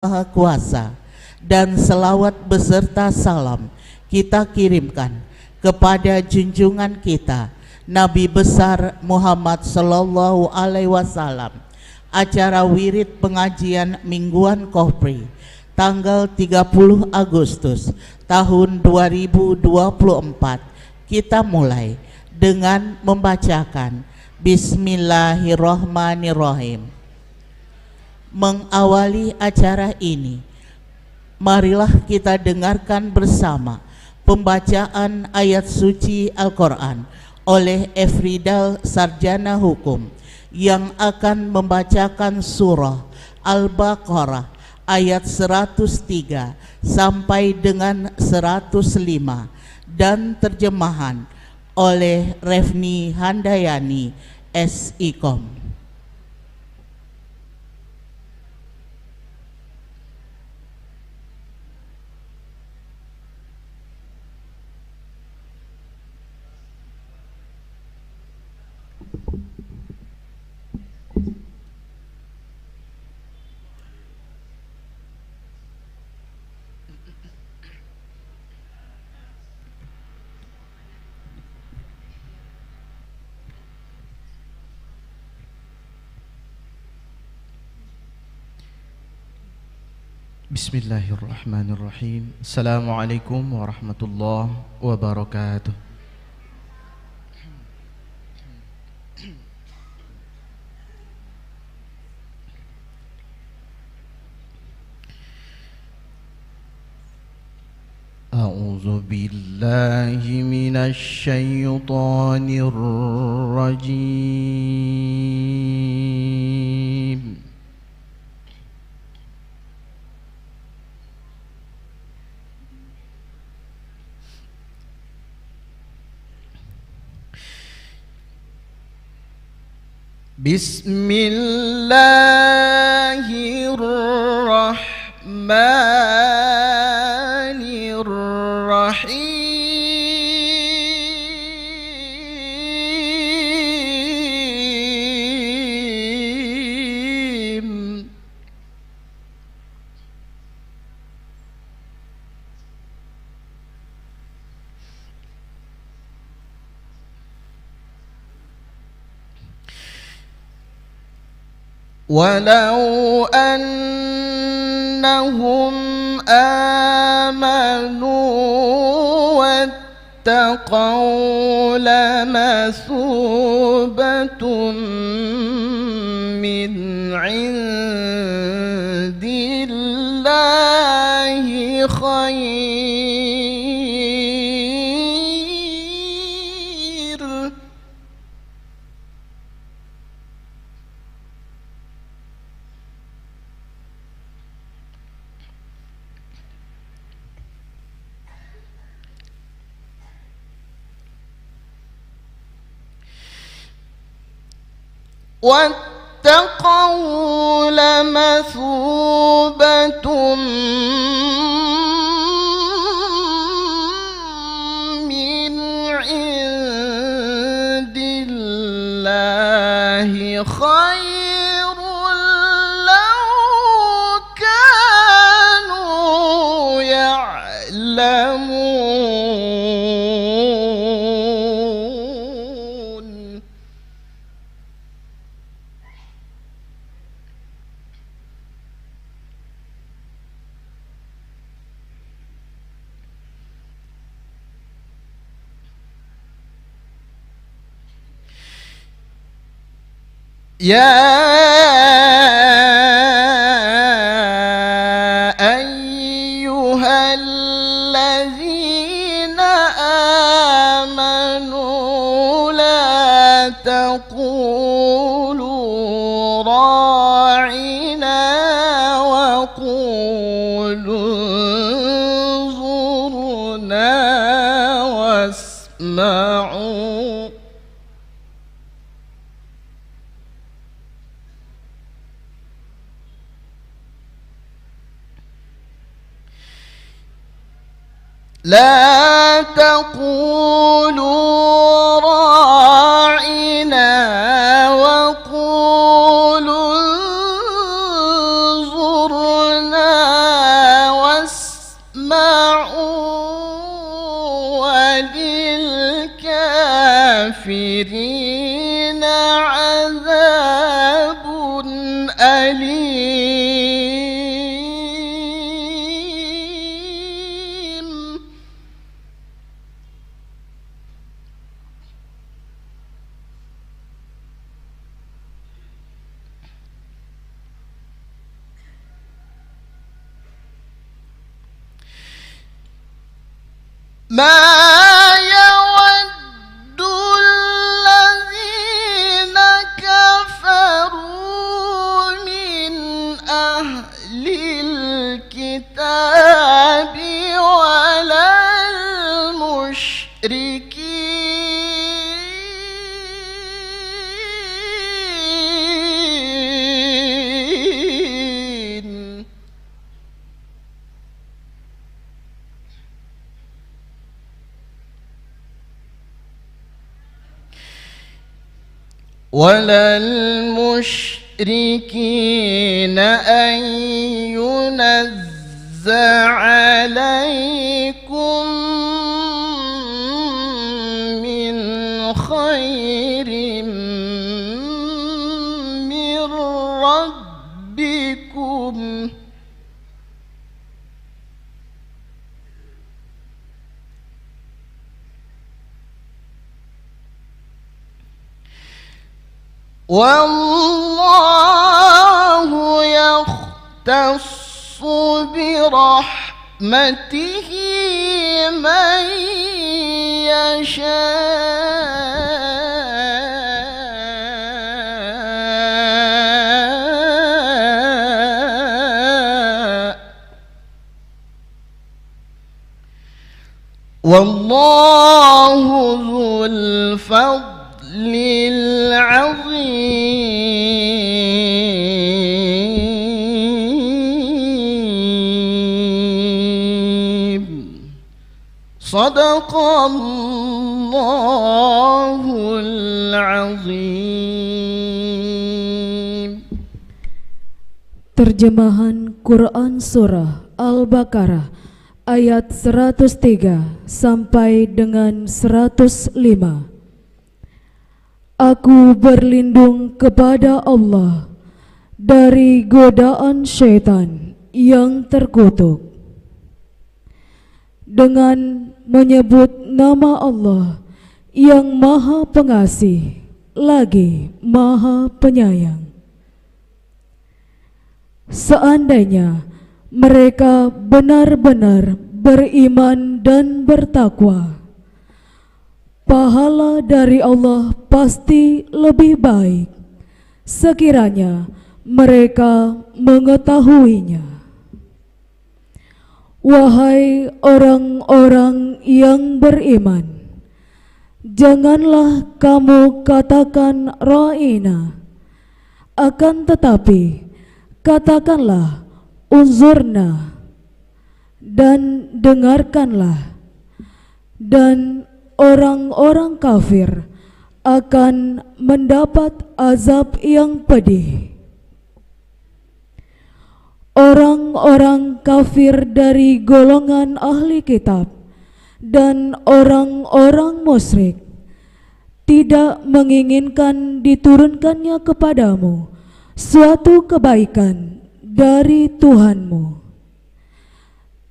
Maha Kuasa, dan selawat beserta salam kita kirimkan kepada junjungan kita Nabi besar Muhammad Sallallahu Alaihi Wasallam. Acara wirid pengajian mingguan Kopri tanggal 30 Agustus tahun 2024 kita mulai dengan membacakan Bismillahirrahmanirrahim. Mengawali acara ini, marilah kita dengarkan bersama pembacaan ayat suci Al-Quran oleh Efridal Sarjana Hukum yang akan membacakan surah Al-Baqarah ayat 103 sampai dengan 105 dan terjemahan oleh Refni Handayani S.Ikom. Bismillahirrahmanirrahim. Assalamualaikum warahmatullahi wabarakatuh. A'udzu billahi minasy syaithanir rajim. Bismillahirrahmanirrahim. Walau annahum amanu wattaqaw lamathubatun min indillahi khair. واتقوا لمثوبة من عند الله خير لو كانوا يعلمون. يا أيها الذين آمنوا لا تقولوا راعنا وقولوا انظرنا واسمعوا. لا تقولوا راعنا وقولوا انظرنا واسمعوا وللكافرين عذاب أليم. ما يود الذين كفروا من أهل الكتاب ولا المشركين أن ينزل عليكم من خير من ربكم والله يختص برحمته من يشاء والله ذو الفضل العظيم. صدق الله العظيم. Terjemahan Quran Surah Al-Baqarah ayat 103 sampai dengan 105. Aku berlindung kepada Allah dari godaan syaitan yang terkutuk. Dengan menyebut nama Allah yang Maha Pengasih lagi Maha Penyayang. Seandainya mereka benar-benar beriman dan bertakwa, pahala dari Allah pasti lebih baik sekiranya mereka mengetahuinya. Wahai orang-orang yang beriman, janganlah kamu katakan ra'ina, akan tetapi katakanlah unzurna, dan dengarkanlah. Dan orang-orang kafir akan mendapat azab yang pedih. Orang-orang kafir dari golongan ahli kitab dan orang-orang musyrik tidak menginginkan diturunkannya kepadamu suatu kebaikan dari Tuhanmu.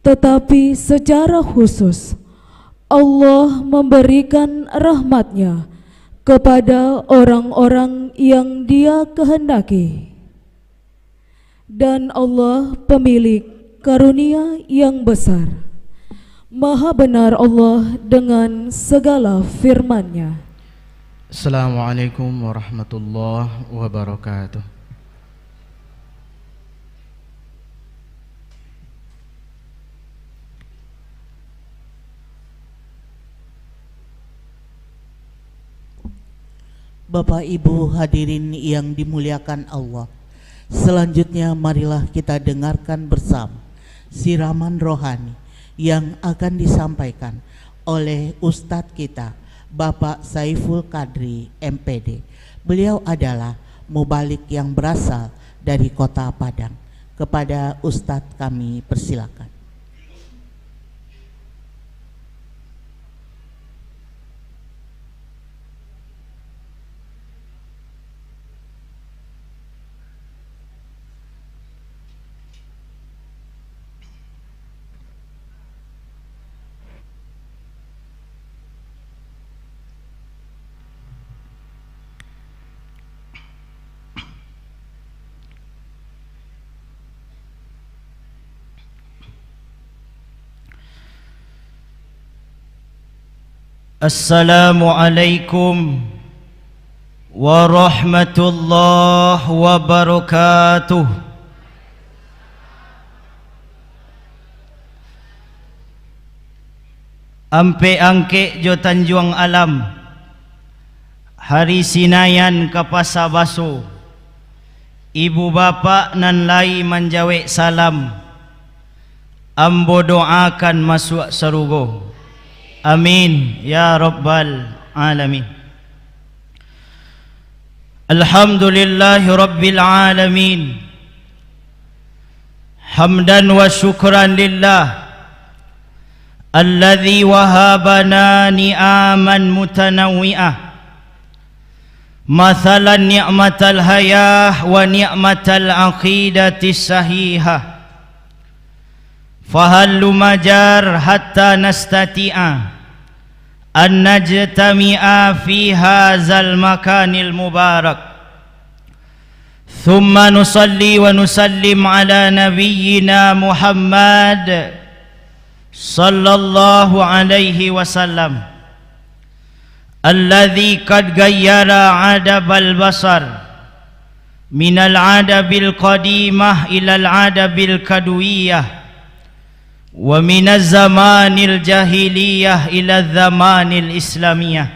Tetapi secara khusus Allah memberikan rahmat-Nya kepada orang-orang yang Dia kehendaki. Dan Allah pemilik karunia yang besar. Maha benar Allah dengan segala firman-Nya. Assalamualaikum warahmatullahi wabarakatuh. Bapak Ibu hadirin yang dimuliakan Allah, selanjutnya marilah kita dengarkan bersama siraman rohani yang akan disampaikan oleh Ustadz kita, Bapak Saiful Qadri MPD. Beliau adalah mubalik yang berasal dari Kota Padang. Kepada Ustadz kami persilakan. Assalamualaikum warahmatullahi wabarakatuh. Ampe angke jo Tanjuang Alam, hari Sinayan ke Pasar Baso, ibu bapa nan lai menjawab salam, ambo doakan masuk surga. Amin ya rabbal alamin. Alhamdulillahi rabbil alamin. Hamdan wa syukran lillah alladzi wahabana ni'aman mutanawwi'ah, mathalan ni'matal hayah wa ni'matal aqidati sahihah. Fahallu majar hatta nastati'a an najtami'a fi hadzal makanil mubarak. Thumma nusalli wa nusallim ala nabiyyina Muhammad sallallahu alaihi wasallam alladzi qad gayyara adabal basar minal adabil qadimah ilal adabil kadwiyah wa minaz zamanil jahiliyah ila zamanil islamiyah.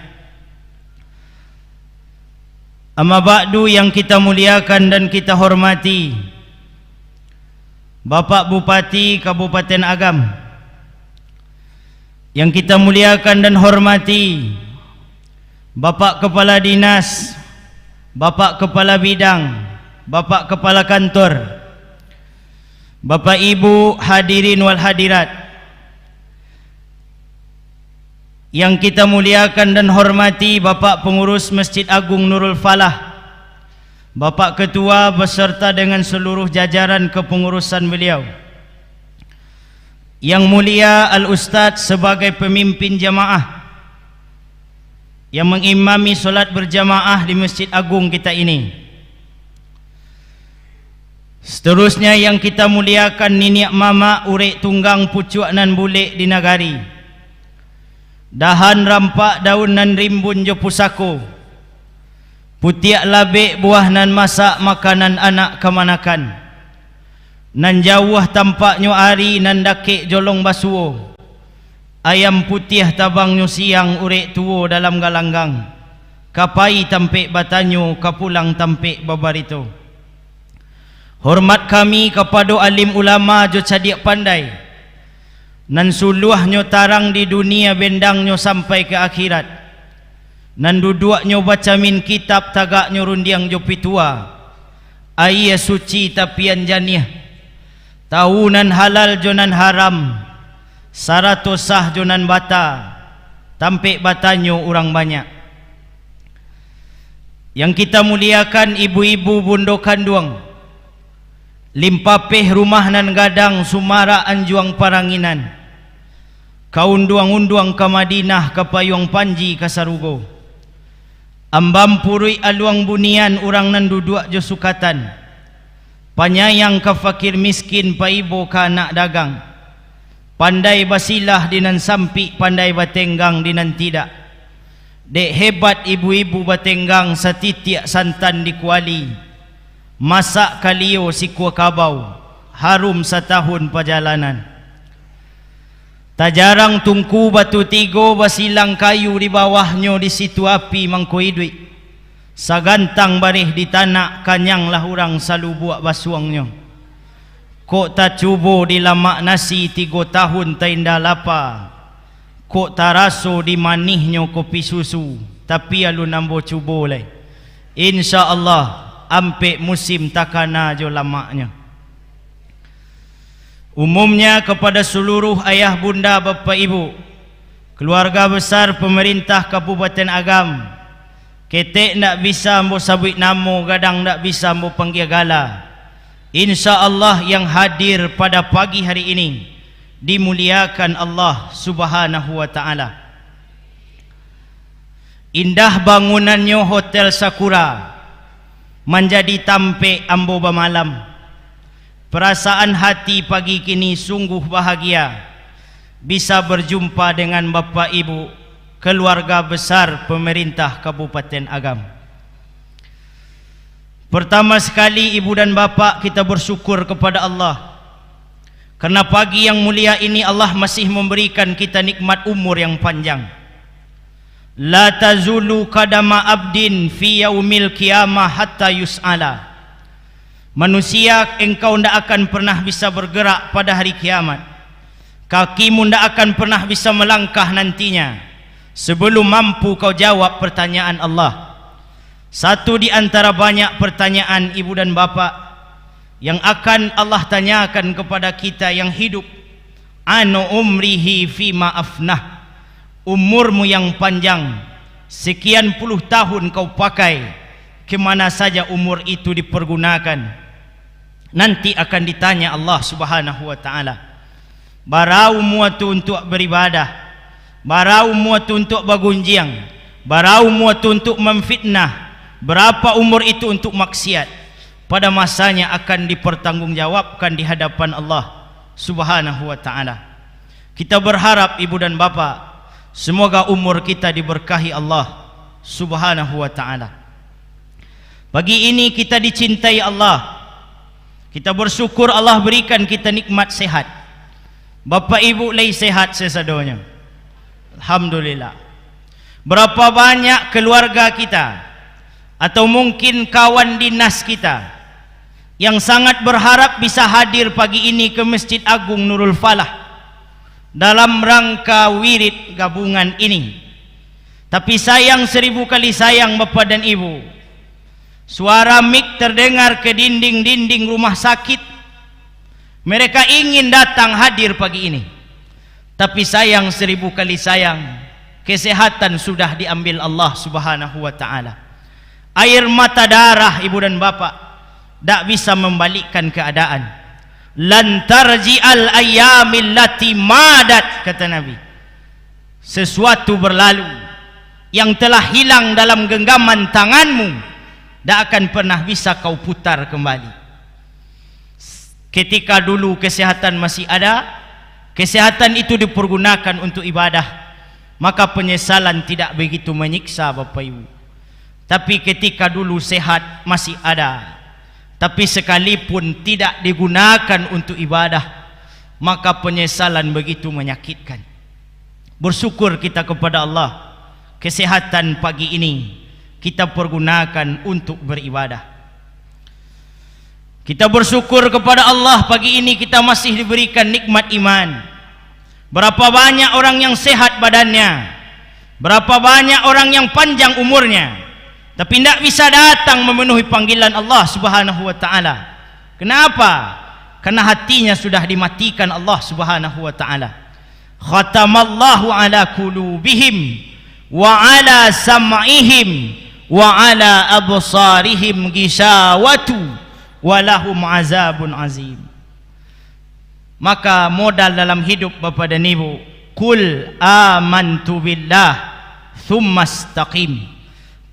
Amma ba'du, yang kita muliakan dan kita hormati Bapak Bupati Kabupaten Agam, yang kita muliakan dan hormati Bapak Kepala Dinas, Bapak Kepala Bidang, Bapak Kepala Kantor, Bapak Ibu hadirin wal hadirat, yang kita muliakan dan hormati Bapak Pengurus Masjid Agung Nurul Falah, Bapak Ketua beserta dengan seluruh jajaran kepengurusan beliau, yang mulia Al-Ustadz sebagai pemimpin jamaah yang mengimami solat berjamaah di Masjid Agung kita ini. Seterusnya yang kita muliakan Niniak Mama urek tunggang pucuk nan bulek di nagari, dahan rampak daun nan rimbun jo pusako, putiak labek buah nan masak makanan anak kemanakan, nan jauh tampaknya ari nan dakek jolong basuo, ayam putih tabangnya siang urek tuo dalam galanggang, kapai tampek batanyo kapulang tampek babarito. Hormat kami kepada alim ulama jo cadik pandai, nan suluhnyo tarang di dunia bendangnya sampai ke akhirat, nan duduknya baca min kitab tagaknya rundiang jo pitua, ayah suci tapian janiah, tahu nan halal jo nan haram, sarato sah jo nan bata, tampek batanyo orang banyak. Yang kita muliakan ibu-ibu bundo kanduang, limpapeh rumah nan gadang sumara anjuang paranginan, kaunduang-unduang ke Madinah ke payung panji ke Sarugo, ambam purui aluang bunian orang nan duduk jo sukatan, panyayang ke fakir miskin paibo ke anak dagang, pandai basilah dinan sampi pandai batenggang dinan tidak. Dek hebat ibu-ibu batenggang satitiak santan di kuali, masak kalio si kuah kabau, harum setahun perjalanan. Tak jarang tungku batu tigo basilang kayu di bawahnya di situ api mangkoidui. Sagantang barih di tanah kanyanglah orang selalu buat basuangnya. Kok tak cubo di lamak nasi 3 tahun tak indah lapar. Kok tak raso di manihnya kopi susu, tapi alu nambo cubo leh. InsyaAllah ampe musim takana jo lamaknya. umumnya kepada seluruh ayah bunda bapa ibu, keluarga besar pemerintah Kabupaten Agam. Ketek ndak bisa mo sabut namo, gadang ndak bisa mo panggil gala. InsyaAllah yang hadir pada pagi hari ini dimuliakan Allah Subhanahu wa ta'ala. Indah bangunannya Hotel Sakura menjadi tampek amboba malam. Perasaan hati pagi kini sungguh bahagia bisa berjumpa dengan Bapak Ibu, keluarga besar pemerintah Kabupaten Agam. Pertama sekali ibu dan bapa, kita bersyukur kepada Allah karena pagi yang mulia ini Allah masih memberikan kita nikmat umur yang panjang. La tazulu qadama abdin fi yaumil qiyamah hatta yus'ala. Manusia, engkau tidak akan pernah bisa bergerak pada hari kiamat. Kakimu tidak akan pernah bisa melangkah nantinya sebelum mampu kau jawab pertanyaan Allah. Satu di antara banyak pertanyaan ibu dan bapa yang akan Allah tanyakan kepada kita yang hidup, anu umrihi fima afnah, umurmu yang panjang sekian puluh tahun kau pakai, kemana saja umur itu dipergunakan? Nanti akan ditanya Allah Subhanahu wa ta'ala. Barau muatu untuk beribadah, barau muatu untuk bagunjiang, barau muatu untuk memfitnah, berapa umur itu untuk maksiat? Pada masanya akan dipertanggungjawabkan di hadapan Allah Subhanahu wa ta'ala. Kita berharap ibu dan bapa, semoga umur kita diberkahi Allah Subhanahu wa ta'ala. Pagi ini kita dicintai Allah. Kita bersyukur Allah berikan kita nikmat sehat. Bapa ibu lagi sehat sesadonya, alhamdulillah. Berapa banyak keluarga kita atau mungkin kawan dinas kita yang sangat berharap bisa hadir pagi ini ke Masjid Agung Nurul Falah dalam rangka wirid gabungan ini. Tapi sayang, 1000 kali sayang Bapak dan Ibu, suara mik terdengar ke dinding-dinding rumah sakit. Mereka ingin datang hadir pagi ini, tapi sayang, 1000 kali sayang, kesehatan sudah diambil Allah Subhanahu wa ta'ala. Air mata darah ibu dan bapa tak bisa membalikkan keadaan. Lan tarji'al ayyamil lati madat, kata Nabi. Sesuatu berlalu yang telah hilang dalam genggaman tanganmu tak akan pernah bisa kau putar kembali. Ketika dulu kesehatan masih ada, kesehatan itu dipergunakan untuk ibadah, maka penyesalan tidak begitu menyiksa Bapak Ibu. Tapi ketika dulu sehat masih ada, tapi sekalipun tidak digunakan untuk ibadah, maka penyesalan begitu menyakitkan. Bersyukur kita kepada Allah, kesehatan pagi ini kita pergunakan untuk beribadah. Kita bersyukur kepada Allah pagi ini kita masih diberikan nikmat iman. Berapa banyak orang yang sehat badannya, berapa banyak orang yang panjang umurnya, tapi tidak bisa datang memenuhi panggilan Allah Subhanahu wa ta'ala. Kenapa? Karena hatinya sudah dimatikan Allah Subhanahu wa ta'ala. Khatamallahu ala qulubihim wa ala sam'ihim wa ala absarihim ghishawatu walahum azabun azim. Maka modal dalam hidup Bapak dan Ibu, kul amantu billah thumma istaqim.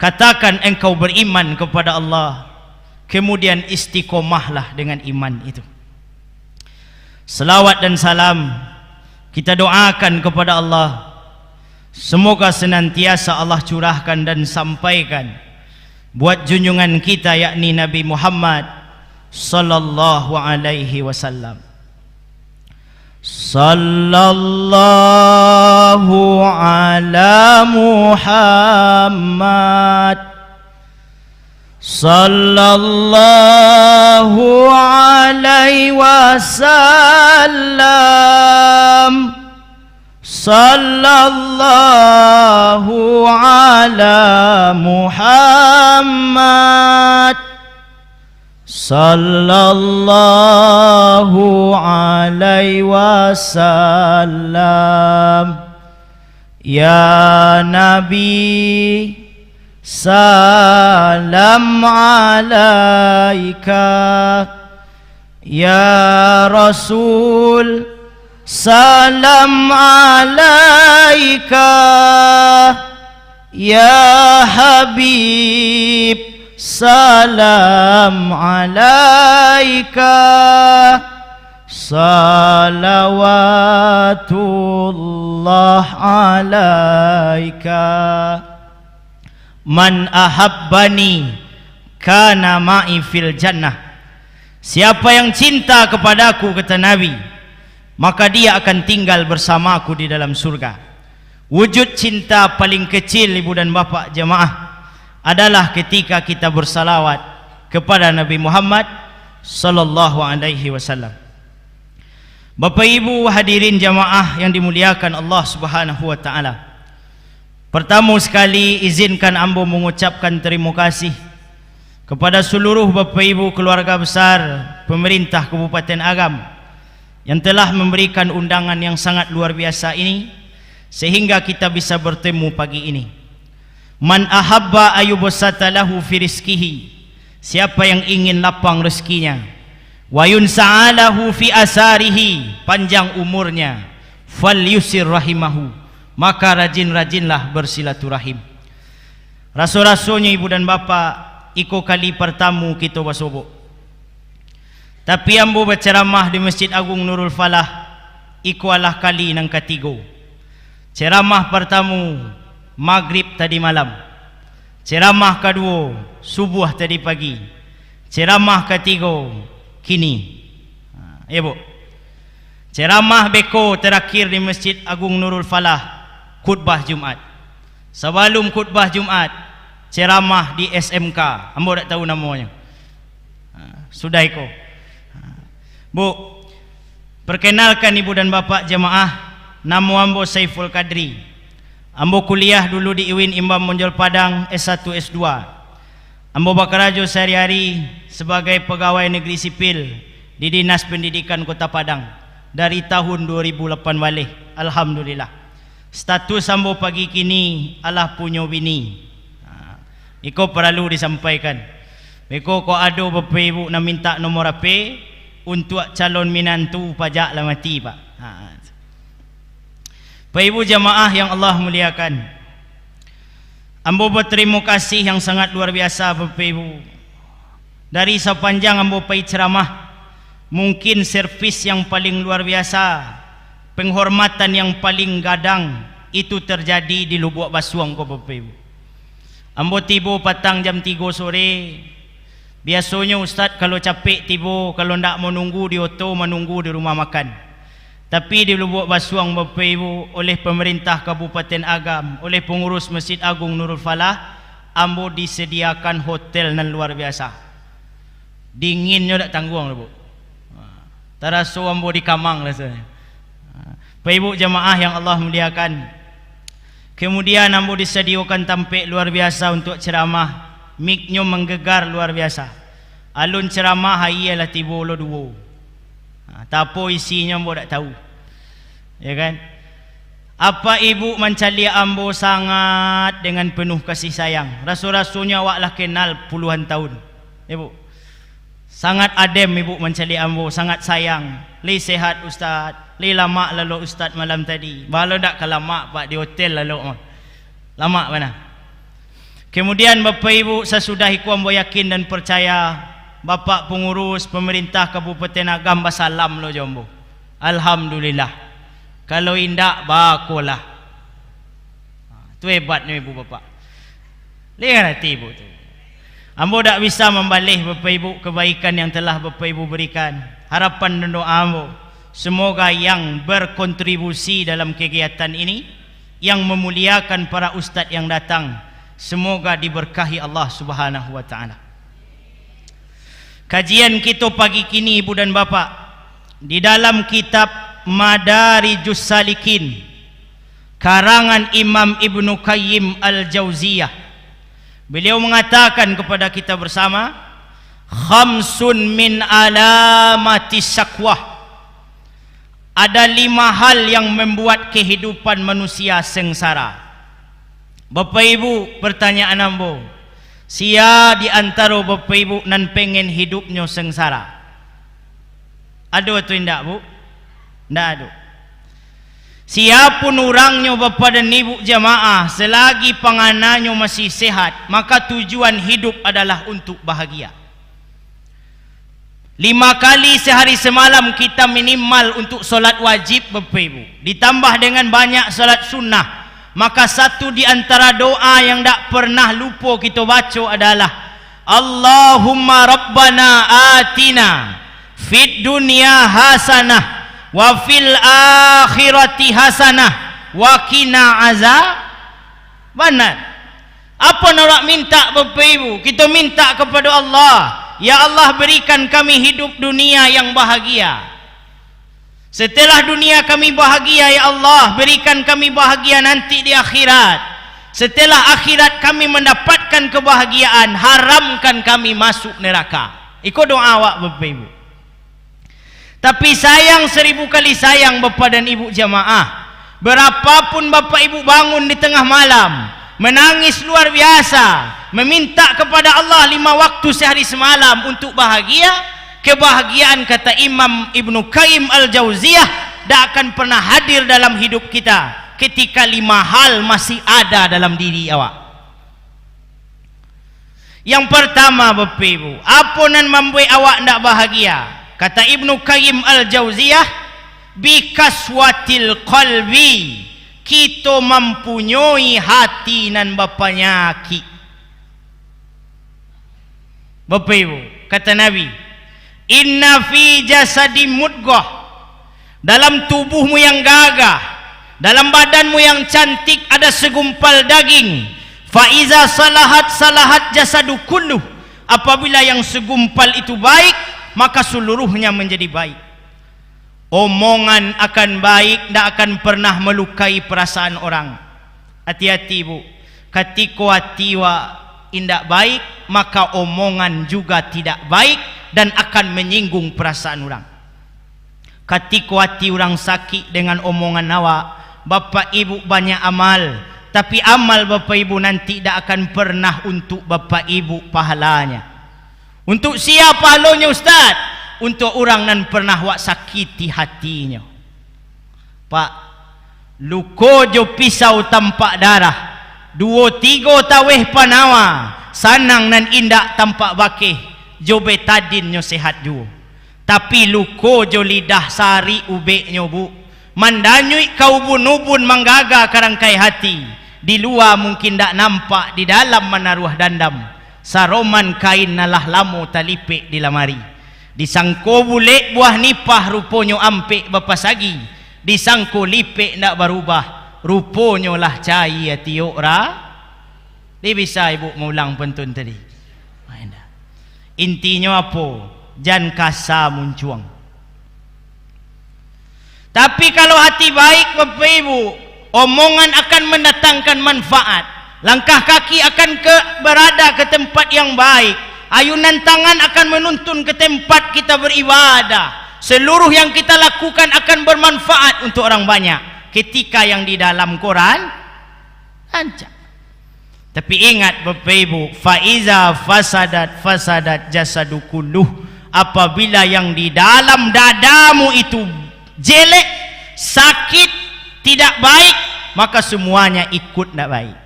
Katakan engkau beriman kepada Allah, kemudian istiqomahlah dengan iman itu. Selawat dan salam kita doakan kepada Allah, semoga senantiasa Allah curahkan dan sampaikan buat junjungan kita, yakni Nabi Muhammad sallallahu alaihi wasallam. Sallallahu ala Muhammad, sallallahu alaihi wasallam, sallallahu ala Muhammad, sallallahu alaihi wasallam. Ya Nabi, salam alaika. Ya Rasul, salam alaika. Ya Habib, salam alaika. Salawatullah alaika. Man ahabbani kana ma'i fil jannah. Siapa yang cinta kepadaku, kata Nabi, maka dia akan tinggal bersamaku di dalam surga. Wujud cinta paling kecil, ibu dan bapa jemaah, adalah ketika kita bersalawat kepada Nabi Muhammad sallallahu alaihi wasallam. Bapak Ibu hadirin jamaah yang dimuliakan Allah Subhanahu wa taala. Pertama sekali izinkan ambo mengucapkan terima kasih kepada seluruh Bapak Ibu keluarga besar pemerintah Kabupaten Agam yang telah memberikan undangan yang sangat luar biasa ini sehingga kita bisa bertemu pagi ini. Man ahabba ayyubsata lahu fi rizqihi. Siapa yang ingin lapang rezekinya, wa yunsa'alahu fi asarihi, panjang umurnya, falyusir rahimahu, maka rajin-rajinlah bersilaturahim. Rasul-rasulnya ibu dan bapa, iko kali pertama kita basobo. Tapi ambo berceramah di Masjid Agung Nurul Falah, iko alah kali nang ketiga. Ceramah pertama maghrib tadi malam. Ceramah kedua subuh tadi pagi. Ceramah ketiga kini. Ya bu. Ceramah beko terakhir di Masjid Agung Nurul Falah, khutbah Jumat. Sebelum khutbah Jumat, ceramah di SMK. Ambo tak tahu namanya. Sudah iko. Bu, perkenalkan ibu dan bapa jemaah, nama ambo Saiful Kadri. Ambo kuliah dulu di IWIN Imam Monjol Padang S1 S2. Ambo bekerja sehari-hari sebagai pegawai negeri sipil di Dinas Pendidikan Kota Padang dari tahun 2008 balik. Alhamdulillah. Status ambo pagi kini alah punya bini. Iko perlu disampaikan. Iko ko ado Bapak Ibu nak minta nomor HP untuk calon minantu pajak lah mati pak. Bapak Ibu jamaah yang Allah muliakan, ambo berterima kasih yang sangat luar biasa Bapak Ibu. Dari sepanjang ambo pai ceramah, mungkin servis yang paling luar biasa, penghormatan yang paling gadang itu terjadi di Lubuk Basuang ko Bapak Ibu. Ambo tiba patang jam 3 sore. Biasanya Ustaz kalau capek tiba, kalau ndak menunggu di auto, menunggu di rumah makan. Tapi di Lubuk Basuang Bapak Ibu, oleh pemerintah Kabupaten Agam, oleh pengurus Masjid Agung Nurul Falah, ambo disediakan hotel yang luar biasa. Dinginnya tak tanggung Bu. Taraso ambo di kamang rasanya. Bapak Ibu jamaah yang Allah muliakan. Kemudian ambo disediakan tampik luar biasa untuk ceramah. Miknya menggegar luar biasa. Alun ceramah ialah tiba lo dua. Tapi isinya ambo tak tahu. Ya kan? Apa ibu mencali ambo sangat dengan penuh kasih sayang. Rasul-rasulnya awaklah kenal puluhan tahun. Ibu. Sangat adem ibu mencali ambo, sangat sayang. Li sehat Ustaz. Li lama lalu Ustaz malam tadi. Balau tak kelama pak di hotel lalu. Lama mana? Kemudian Bapak Ibu sesudah iku ambo yakin dan percaya, Bapak pengurus pemerintah Kabupaten Agam basalam lo jombo. Alhamdulillah. Kalau indak bakulah. Tu hebatnya ibu bapak. Lihat hati ibu tu. Ambo tak bisa membalih Bapak Ibu kebaikan yang telah Bapak Ibu berikan. Harapan dan doa ambo, semoga yang berkontribusi dalam kegiatan ini, yang memuliakan para ustaz yang datang, semoga diberkahi Allah Subhanahu wa taala. Kajian kita pagi kini ibu dan bapa, di dalam kitab Madarijus Salikin karangan Imam Ibnu Qayyim Al-Jauziyah, beliau mengatakan kepada kita bersama, khamsun min alamati sakwah. Ada 5 hal yang membuat kehidupan manusia sengsara. Bapak Ibu, pertanyaan ambo, sia di antara Bapak Ibu nan pengen hidupnya sengsara? Ada atau tidak, Bu? Tidak ada. Siapun orangnya Bapak dan Ibu jamaah, selagi panganannya masih sehat, maka tujuan hidup adalah untuk bahagia. 5 kali sehari semalam kita minimal untuk solat wajib Bapak Ibu, ditambah dengan banyak solat sunnah. Maka satu di antara doa yang tak pernah lupa kita baca adalah Allahumma Rabbana atina fid dunya hasanah wa fil akhirati hasanah wa qina azabannar. Apa nak minta Bapak Ibu? Kita minta kepada Allah, ya Allah berikan kami hidup dunia yang bahagia. Setelah dunia kami bahagia, ya Allah berikan kami bahagia nanti di akhirat. Setelah akhirat kami mendapatkan kebahagiaan, haramkan kami masuk neraka. Ikut doa awak Bapak Ibu. Tapi sayang 1000 kali sayang Bapak dan Ibu jamaah, berapapun Bapak Ibu bangun di tengah malam menangis luar biasa, meminta kepada Allah 5 waktu sehari semalam untuk bahagia, kebahagiaan kata Imam Ibnu Qayyim Al-Jauziyah tak akan pernah hadir dalam hidup kita ketika 5 hal masih ada dalam diri awak. Yang pertama Bapak Ibu, apa nan membuat awak tak bahagia? Kata Ibnu Qayyim Al-Jauziyah, bikaswatil qalbi, kita mempunyai hati nan berpenyakit. Bapak Ibu, kata Nabi, inna fi jasadi mudghah, dalam tubuhmu yang gagah, dalam badanmu yang cantik ada segumpal daging. Fa iza salahat salahat jasadu kulluh, apabila yang segumpal itu baik, maka seluruhnya menjadi baik. Omongan akan baik, tak akan pernah melukai perasaan orang. Hati-hati Bu, ketika hati indak baik, maka omongan juga tidak baik dan akan menyinggung perasaan orang. Ketika hati orang sakit dengan omongan awak, Bapak Ibu banyak amal, tapi amal Bapak Ibu nanti tak akan pernah untuk Bapak Ibu pahalanya. Untuk siapa pahalanya Ustaz? Untuk orang nan pernah wak sakiti hatinya. Pak, luko jo pisau tampak darah, 2-3 taweh panawa, sanang nan indak tampak bakeh, jo betadin nyo sehat jo. Tapi luko jo lidah sari ubek nyo Bu, mandanyui kau bunubun manggaga karangkai hati, di luar mungkin tak nampak, di dalam menaruh dandam. Saroman kain nalah lamu talipik di lamari, disangko bulek buah nipah ruponyo ampek bapasagi, disangko lipik nak berubah, ruponyo lah cai hati ora. Dia bisa Ibu mengulang pentun tadi. Intinya apa? Jan kasa muncuang. Tapi kalau hati baik Bapak Ibu, omongan akan mendatangkan manfaat. Langkah kaki akan berada ke tempat yang baik. Ayunan tangan akan menuntun ke tempat kita beribadah. Seluruh yang kita lakukan akan bermanfaat untuk orang banyak. Ketika yang di dalam Quran lancar. Tapi ingat Bapak Ibu, faiza fasadat jasadu kulluh, apabila yang di dalam dadamu itu jelek, sakit, tidak baik, maka semuanya ikut tidak baik.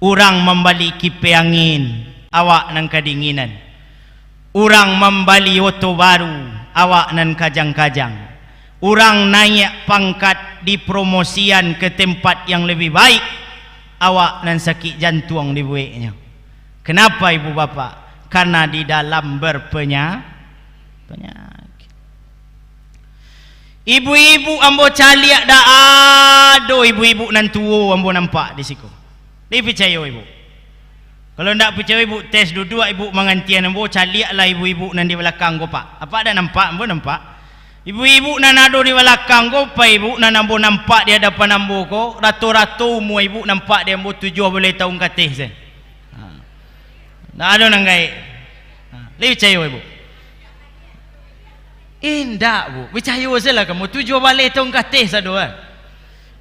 Orang membali kipe angin, awak nan kedinginan. Orang membali oto baru, awak nan kajang-kajang. Orang naik pangkat dipromosian ke tempat yang lebih baik, awak nan sakit jantung di bueknya. Kenapa Ibu Bapak? Karena di dalam berpenyakit. Ibu-ibu ambo caliak dah ada, ibu-ibu nan tua ambo nampak di siku. Dia percaya Ibu. Kalau tak percaya Ibu, tes duduk Ibu mengantian ambo, caliaklah ibu-ibu nan di belakang go Pak. Apa ada nampak? Ambo nampak. Ibu-ibu nan ada di belakang go Pak Ibu, nan ambo nampak di hadapan ambo ko, rato-rato mu Ibu nampak dia ambo 7 boleh tahun katih sen. Tak ada nang gai. Lebih percaya ibu? Indak bu, percaya salah kamu. Tujuh balik tongkat teh sadu kan.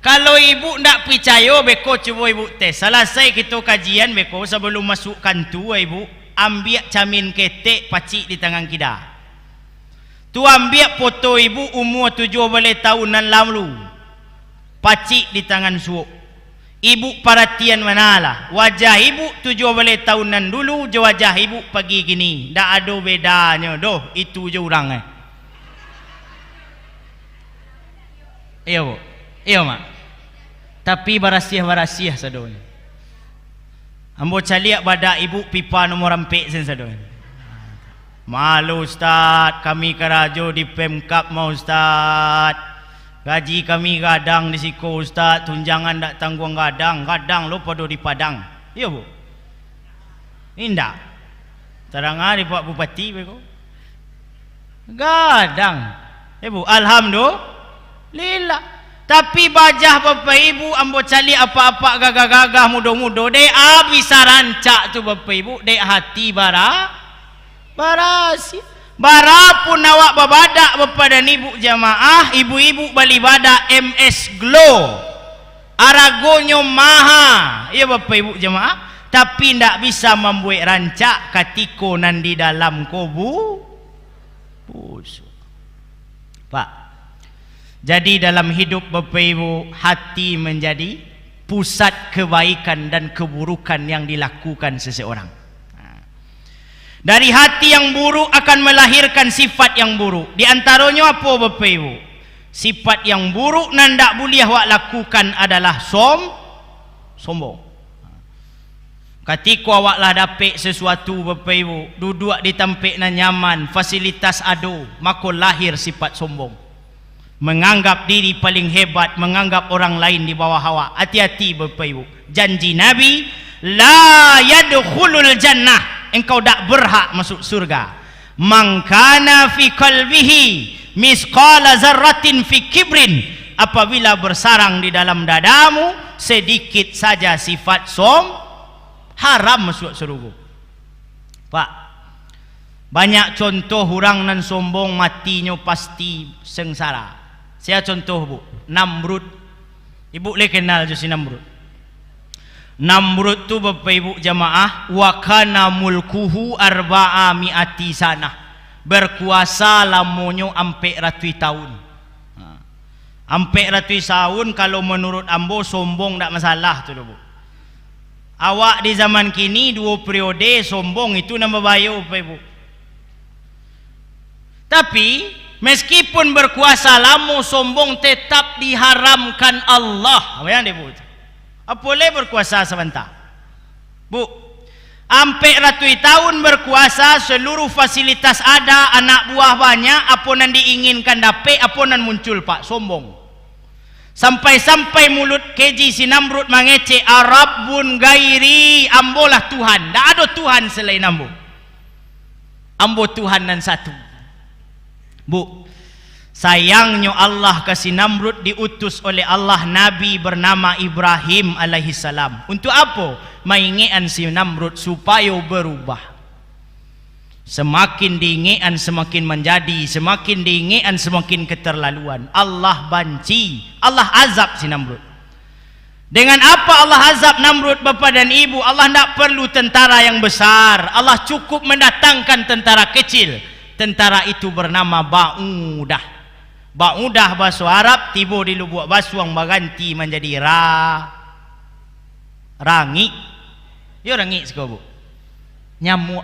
Kalau ibu ndak percaya, beko cuba ibu tes. Selesai kita kajian beko sebelum masuk kantu ibu ambil camin ketek pacik di tangan kita. Tu ambil foto ibu umur 17 tahunan lalu. Pacik di tangan suuk. Ibu perhatian manalah. Wajah ibu 17 tahunan dulu je wajah ibu pagi gini. Ndak ada bedanya doh, itu je orang Iya bu. Iya mak. Tapi barasiah sadonya. Ambo caliak badak ibu pipa nomor rampik sen sadonya. Malu ustaz, kami kerajo di Pemkap mau ustaz. Gaji kami gadang di siko ustaz, tunjangan tak tanggung gadang lo pada di Padang. Iya bu. Indah. Terang hari Pak Bupati beko. Gadang. Bu, alhamdulillah. Tapi bajah bapak ibu ambo cali apa-apa gagah-gagah mudo-mudo dek bisa rancak tu bapak ibu dek hati barasi bara pun awak babadak bapak dan ibu jamaah ibu-ibu bali badak MS Glow aragonyo maha ya bapak ibu jamaah tapi ndak bisa membuat rancak katiko nan di dalam kubu busuk Pak. Jadi dalam hidup Bapak Ibu, hati menjadi pusat kebaikan dan keburukan yang dilakukan seseorang. Dari hati yang buruk akan melahirkan sifat yang buruk. Di antaranya apa Bapak Ibu? Sifat yang buruk nan tak boleh awak lakukan adalah sombong. Ketika awak lah dapat sesuatu Bapak Ibu, duduk di tempat nan nyaman, fasilitas ada, maka lahir sifat sombong. Menganggap diri paling hebat, menganggap orang lain di bawah awak. Hati-hati Bapak Ibu. Janji Nabi, la yadkhulul jannah, engkau tak berhak masuk surga. Man kana fi qalbihi misqala zarratin fi kibrin, apabila bersarang di dalam dadamu sedikit saja sifat haram masuk surga. Pak, banyak contoh orang nan sombong matinya pasti sengsara. Saya contoh bu, Namrud. Ibu le kenal je si Namrud. Namrud tu Bapak Ibu jamaah, wa kana mulkuhu arba'a mi'ati sanah. Berkuasa lamonyo ampe ratui tahun. Ampe ratui tahun kalau menurut ambo sombong tak masalah tu bu. Awak di zaman kini 2 periode sombong itu nama bayo Bapak Ibu. Tapi meskipun berkuasa lama sombong tetap diharamkan Allah. Apa yang dia buat? Apa boleh berkuasa sebentar? Bu, ampe ratui tahun berkuasa, seluruh fasilitas ada, anak buah banyak, apa nan diinginkan dapat, apa nan muncul pak, sombong. Sampai-sampai mulut keji si Namrud mengece, Arabun gairi, ambolah Tuhan. Tak ada Tuhan selain ambo. Ambo Tuhan nan satu. Bu, sayangnya Allah kasih Namrud diutus oleh Allah Nabi bernama Ibrahim alaihi salam. Untuk apa? Mengingatkan si Namrud supaya berubah. Semakin diingatkan semakin menjadi, semakin diingatkan semakin keterlaluan. Allah banci, Allah azab si Namrud. Dengan apa Allah azab Namrud bapa dan ibu? Allah tidak perlu tentara yang besar. Allah cukup mendatangkan tentara kecil. Tentara itu bernama Ba'udah. Ba'udah bahasa Arab tiba di lubuk basuang berganti menjadi rangi. Ya rangi sekarang bu. Nyamuk.